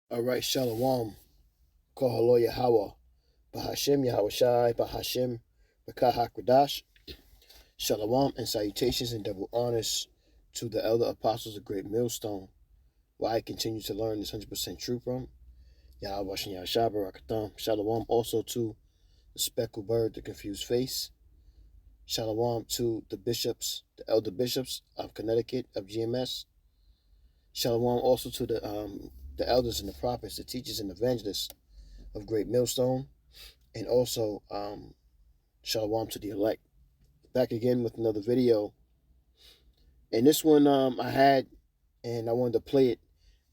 All right, Shalom. Kohalo Yahweh. Bahashem Yahawashi. Bahashem Bakahakradash. Shalom and salutations and double honors to the elder apostles of Great Millstone, where I continue to learn this 100% truth from. Yahweh Shem Yahshua Barakatham. Shalom also to the speckled bird, the confused face. Shalom to the bishops, the elder bishops of Connecticut, of GMS. Shalom also to the elders and the prophets, the teachers and evangelists of Great Millstone, and also shalom to the elect. Back again with another video, and this one I had, and I wanted to play it,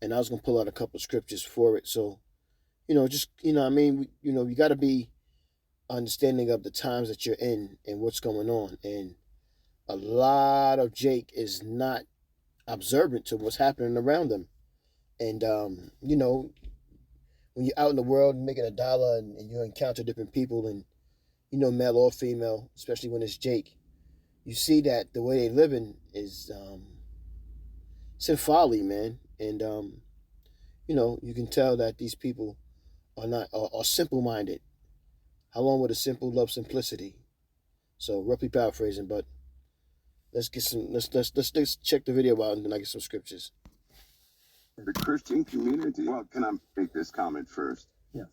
and I was gonna pull out a couple of scriptures for it. So just I mean, you got to be understanding of the times that you're in and what's going on, and a lot of Jake is not observant to what's happening around them, and when you're out in the world making a dollar and you encounter different people and male or female, especially when it's Jake, you see that the way they living is it's in folly, man. And you can tell that these people are not are simple minded. How long would a simple love simplicity? So roughly paraphrasing, but let's get some let's check the video out and then I get some scriptures. The Christian community. Well, can I make this comment first? Yes.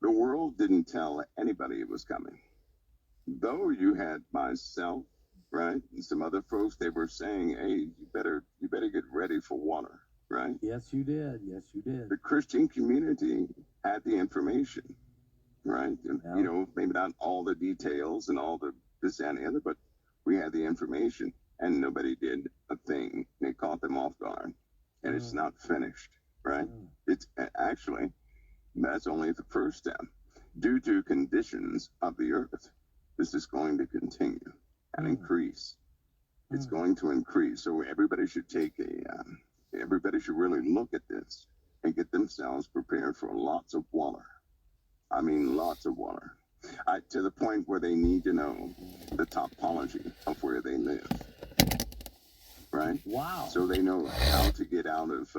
The world didn't tell anybody it was coming. Though you had myself, right, and some other folks, they were saying, "Hey, you better get ready for water," right? Yes, you did. Yes, you did. The Christian community had the information, right? And, Yeah. maybe not all the details and all the this and the other, but we had the information, and nobody did a thing. They caught them off guard. And it's not finished, right? It's actually, that's only the first step. Due to conditions of the earth, this is going to continue and increase. It's going to increase. So everybody should everybody should really look at this and get themselves prepared for lots of water. I mean, lots of water. To the point where they need to know the topology of where they live. Right? Wow. So they know how to get out of,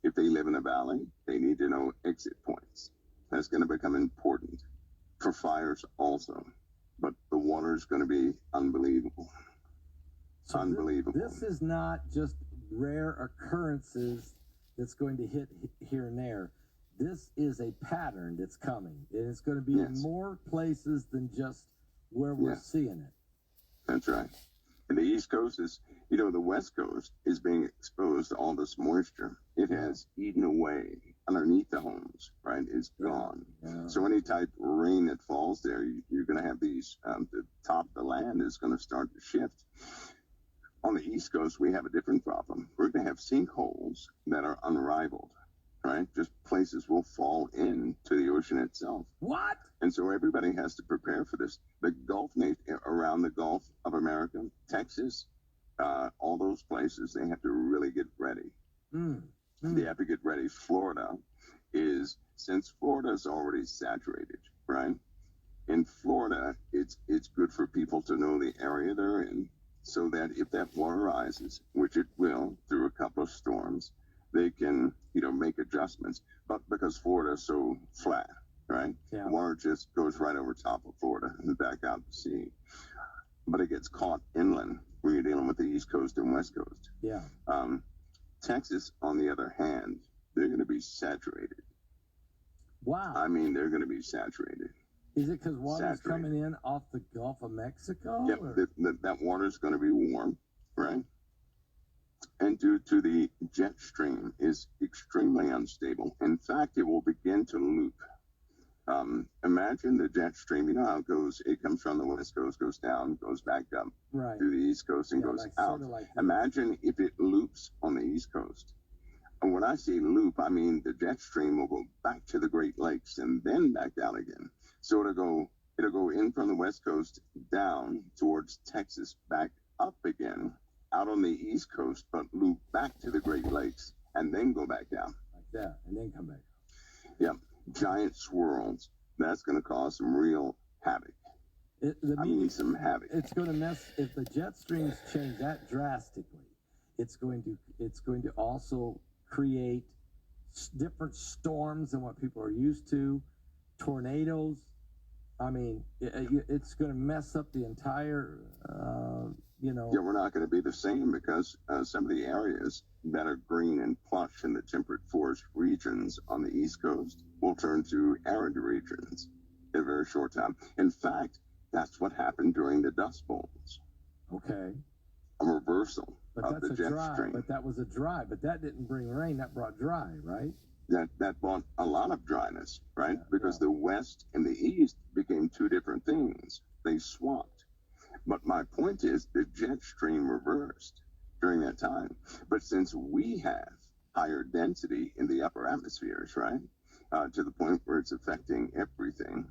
if they live in a valley, they need to know exit points. That's going to become important for fires also. But the water is going to be unbelievable. So unbelievable. This is not just rare occurrences that's going to hit here and there. This is a pattern that's coming. And it's going to be in more places than just where we're seeing it. That's right. And the East Coast is, the West Coast is being exposed to all this moisture. It has eaten away underneath the homes, right? It's gone. Yeah. So any type of rain that falls there, you're going to have these, the top of the land is going to start to shift. On the East Coast, we have a different problem. We're going to have sinkholes that are unrivaled, right? Just places will fall into the ocean itself. What? And so everybody has to prepare for this. The Gulf, around the Gulf of America, Texas, all those places, they have to really get ready. They have to get ready. Florida since Florida is already saturated, right? In Florida, it's good for people to know the area they're in so that if that water rises, which it will through a couple of storms, they can, make adjustments. But because Florida is so flat, right? Yeah. Water just goes right over top of Florida and back out to sea. But it gets caught inland when you're dealing with the East Coast and West Coast. Yeah. Texas, on the other hand, they're going to be saturated. Wow. I mean, they're going to be saturated. Is it because water's coming in off the Gulf of Mexico? Yep, that water's going to be warm, right? And due to the jet stream is extremely unstable. In fact, it will begin to loop. Imagine the jet stream. You know how it comes from the West Coast, goes down, goes back up right to the East Coast and goes out. Imagine if it loops on the East Coast. And when I say loop, I mean the jet stream will go back to the Great Lakes and then back down again. So it'll go in from the West Coast down towards Texas, back up again, out on the East Coast, but loop back to the Great Lakes and then go back down. Like that, and then come back. Yeah, giant swirls. That's going to cause some real havoc. Some havoc. It's going to mess if the jet streams change that drastically. It's going to also create different storms than what people are used to, tornadoes. I mean, it's going to mess up the entire, Yeah, we're not going to be the same because some of the areas that are green and plush in the temperate forest regions on the East Coast will turn to arid regions in a very short time. In fact, that's what happened during the Dust Bowls. Okay. A reversal of the jet stream. But that was a dry. But that didn't bring rain. That brought dry, right? That brought a lot of dryness, right? Because the West and the East became two different things. They swapped. But my point is the jet stream reversed during that time. But since we have higher density in the upper atmospheres, right, to the point where it's affecting everything,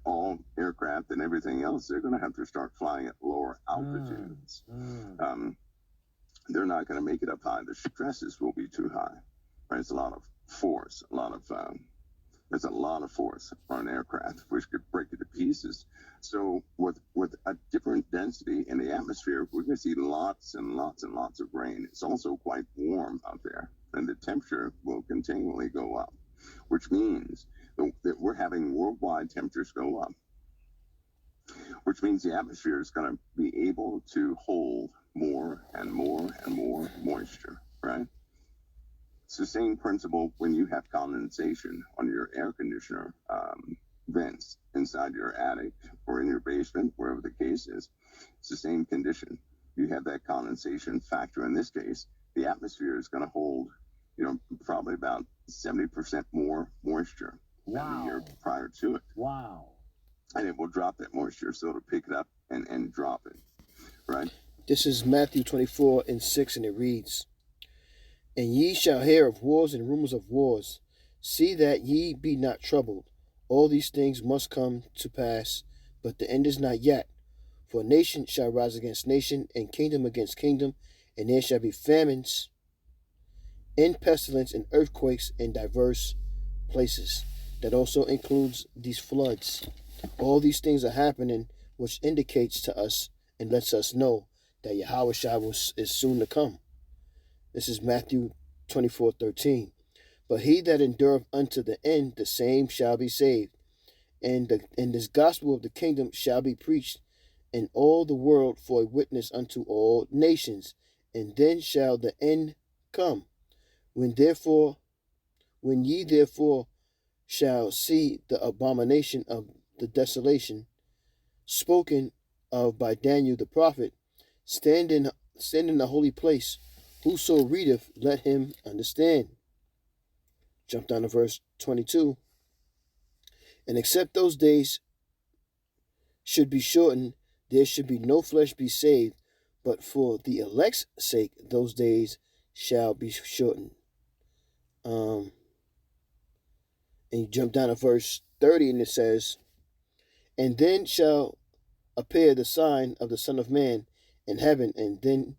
all aircraft and everything else, they're going to have to start flying at lower altitudes. They're not going to make it up high. The stresses will be too high, right? It's a lot of force, there's a lot of force on an aircraft, which could break it to pieces. So with a different density in the atmosphere, we're going to see lots and lots and lots of rain. It's also quite warm out there, and the temperature will continually go up, which means that we're having worldwide temperatures go up, which means the atmosphere is going to be able to hold more and more and more moisture, right? It's the same principle when you have condensation on your air conditioner vents inside your attic or in your basement, wherever the case is. It's the same condition. You have that condensation factor. In this case, the atmosphere is going to hold, probably about 70% more moisture than the year prior to it. Wow. And it will drop that moisture, so it'll pick it up and drop it, right? This is Matthew 24:6, and it reads, "And ye shall hear of wars and rumors of wars. See that ye be not troubled. All these things must come to pass, but the end is not yet. For nation shall rise against nation, and kingdom against kingdom, and there shall be famines, and pestilence, and earthquakes in diverse places." That also includes these floods. All these things are happening, which indicates to us and lets us know that Yahushua is soon to come. This is Matthew 24:13. "But he that endureth unto the end, the same shall be saved. And this gospel of the kingdom shall be preached in all the world for a witness unto all nations. And then shall the end come. When ye therefore shall see the abomination of the desolation spoken of by Daniel the prophet, stand in the holy place. Whoso readeth, let him understand." Jump down to verse 22. "And except those days should be shortened, there should be no flesh be saved, but for the elect's sake those days shall be shortened." And you jump down to verse 30, and it says, "And then shall appear the sign of the Son of Man in heaven, and then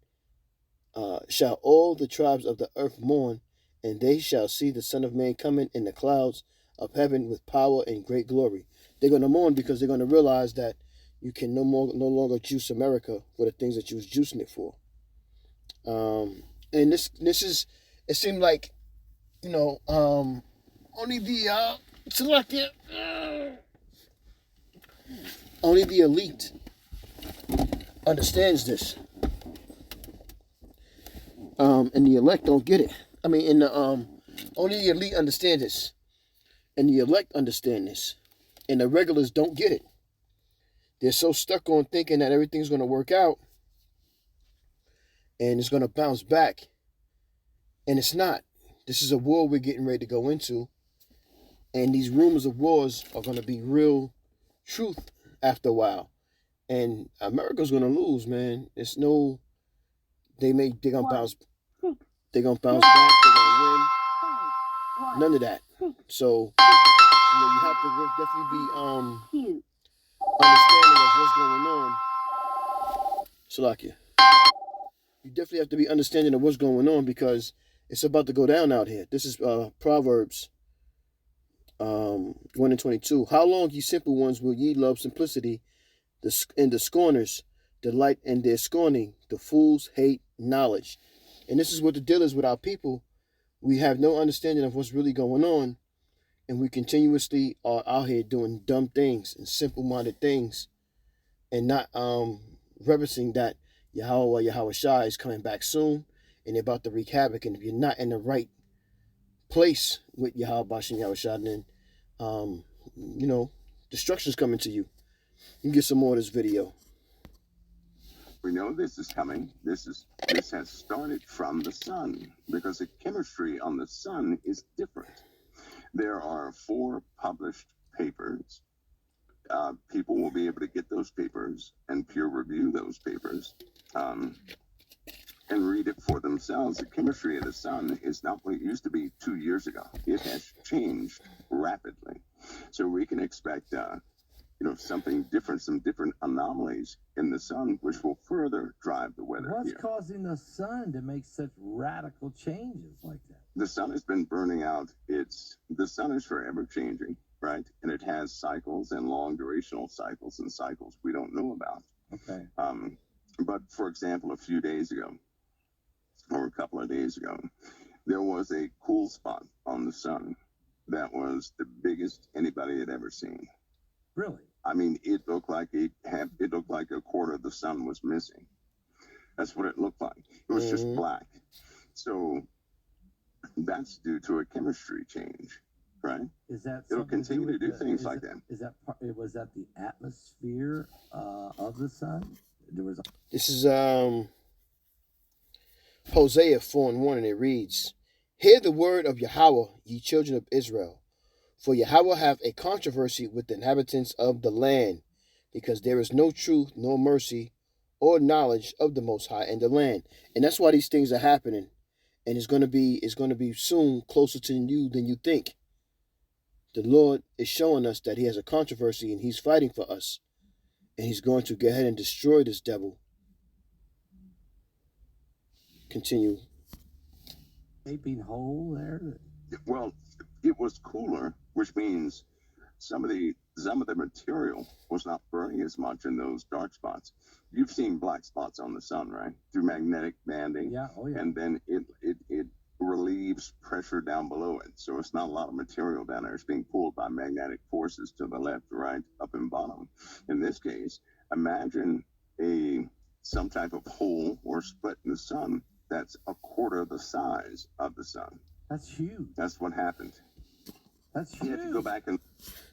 shall all the tribes of the earth mourn, and they shall see the Son of Man coming in the clouds of heaven with power and great glory." They're going to mourn because they're going to realize that you can no longer juice America for the things that you was juicing it for. And this is, it seemed like, only the selected, only the elite understands this. And the elect don't get it. I mean, only the elite understand this, and the elect understand this, and the regulars don't get it. They're so stuck on thinking that everything's going to work out, and it's going to bounce back, and it's not. This is a war we're getting ready to go into, and these rumors of wars are going to be real truth after a while, and America's going to lose, man. It's no, they're going to bounce. They're going to bounce back. They're going to win. None of that. So, you have to definitely be understanding of what's going on. Salakia. You definitely have to be understanding of what's going on because it's about to go down out here. This is Proverbs 1:22. "How long, ye simple ones, will ye love simplicity? And the scorners delight in their scorning. The fools hate knowledge." And this is what the deal is with our people. we have no understanding of what's really going on, and we continuously are out here doing dumb things and simple-minded things, and not reverencing that Yahweh Yahweh Shai is coming back soon, and they're about to wreak havoc. And if you're not in the right place with Yahweh Bashem Yahweh Shai, then destruction's coming to you. You can get some more of this video. We know this is coming. This has started from the sun, because the chemistry on the sun is different. There are 4 published papers. People will be able to get those papers and peer review those papers and read it for themselves. The chemistry of the sun is not what it used to be 2 years ago. It has changed rapidly. So we can expect something different, some different anomalies in the sun, which will further drive the weather. What's causing the sun to make such radical changes like that? The sun has been burning out. The sun is forever changing, right? And it has cycles and long durational cycles and cycles we don't know about. Okay. But for example, a few days ago, or a couple of days ago, there was a cool spot on the sun that was the biggest anybody had ever seen. Really? I mean, it looked like a quarter of the sun was missing. That's what it looked like. It was just black. So that's due to a chemistry change, right? Is that it'll continue to do things like that? Was that the atmosphere of the sun? This is Hosea 4:1, and it reads, "Hear the word of Yahweh, ye children of Israel. For Yahweh hath a controversy with the inhabitants of the land, because there is no truth, nor mercy, or knowledge of the Most High in the land." And that's why these things are happening. And it's going to be soon closer to you than you think. The Lord is showing us that he has a controversy, and he's fighting for us. And he's going to go ahead and destroy this devil. Continue. Gaping hole there? Well, it was cooler, which means some of the material was not burning as much in those dark spots. You've seen black spots on the sun, right? Through magnetic banding. Yeah. Oh, yeah. And then it relieves pressure down below it. So it's not a lot of material down there. It's being pulled by magnetic forces to the left, right, up and bottom. In this case, imagine some type of hole or split in the sun that's a quarter the size of the sun. That's huge. That's what happened. That's huge. You have to go back and...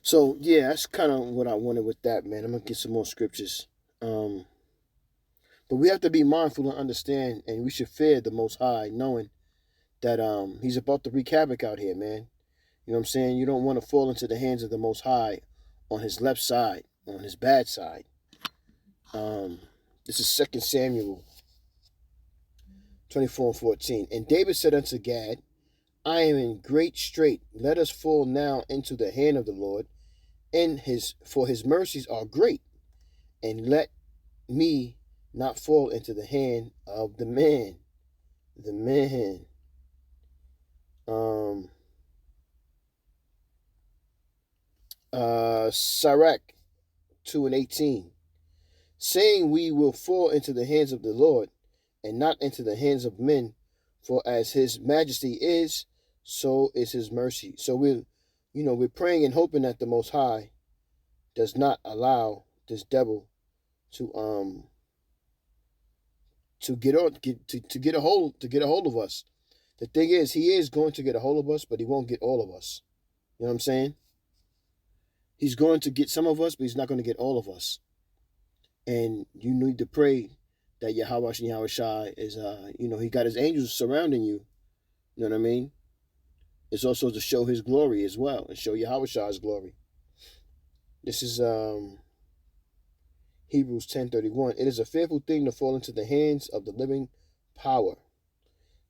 So, yeah, that's kind of what I wanted with that, man. I'm going to get some more scriptures. But we have to be mindful and understand, and we should fear the Most High, knowing that he's about to wreak havoc out here, man. You know what I'm saying? You don't want to fall into the hands of the Most High on his left side, on his bad side. This is 2 Samuel 24:14. "And David said unto Gad, I am in great strait. Let us fall now into the hand of the Lord, for his mercies are great, and let me not fall into the hand of the man." The man. Sirach 2:18. "Saying, we will fall into the hands of the Lord, and not into the hands of men. For as his majesty is, so is his mercy." So we're praying and hoping that the Most High does not allow this devil to get a hold of us. The thing is, he is going to get a hold of us, but he won't get all of us. You know what I'm saying? He's going to get some of us, but he's not going to get all of us. And you need to pray that Yahweh Shai is, he got his angels surrounding you. You know what I mean? It's also to show his glory as well, and show Yahweh Shai's glory. This is Hebrews 10:31. "It is a fearful thing to fall into the hands of the living power."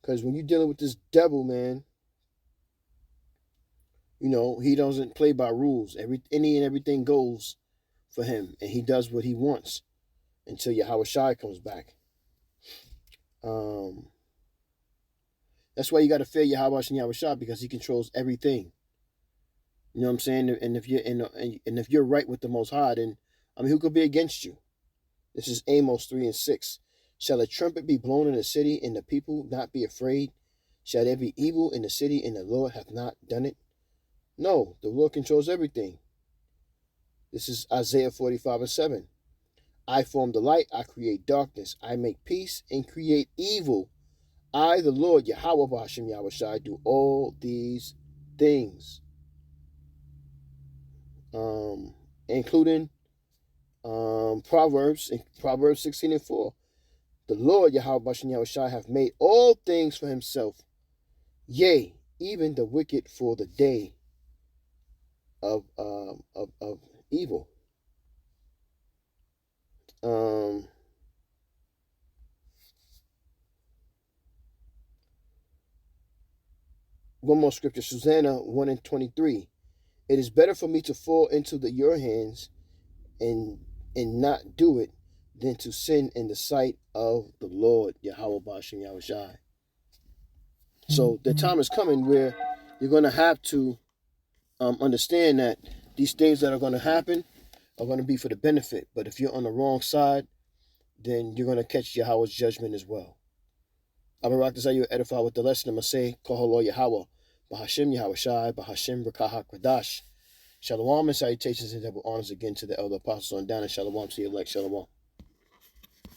Because when you're dealing with this devil, man, he doesn't play by rules. Any and everything goes for him, and he does what he wants until Yahweh Shai comes back. That's why you got to fear Yahweh Shai, because he controls everything. You know what I'm saying? And if you're right with the Most High, then who could be against you? This is Amos 3:6. "Shall a trumpet be blown in the city, and the people not be afraid? Shall there be evil in the city and the Lord hath not done it? No, the Lord controls everything. This is Isaiah 45:7. I form the light, I create darkness. I make peace and create evil. I, the Lord, Yahweh B'Hashem Yahushai, do all these things. Including Proverbs 16:4. The Lord, Yahweh B'Hashem Yahushai, hath made all things for himself. Yea, even the wicked for the day of evil. One more scripture, Susanna 1:23. It is better for me to fall into your hands and not do it than to sin in the sight of the Lord, Yahweh B'Hashem Yahushai. So the time is coming where you're going to have to understand that these things that are going to happen are going to be for the benefit. But if you're on the wrong side, then you're going to catch Yahweh's judgment as well. I'm going to rock this out. You're edified with the lesson. I'm going to say, Kahalo Yahweh, B'Hashem Yahushai, B'Hashem Rakah HaKadosh. Shalom and salutations and double honors again to the elder apostles on down, and shalom to your elect. Shalom.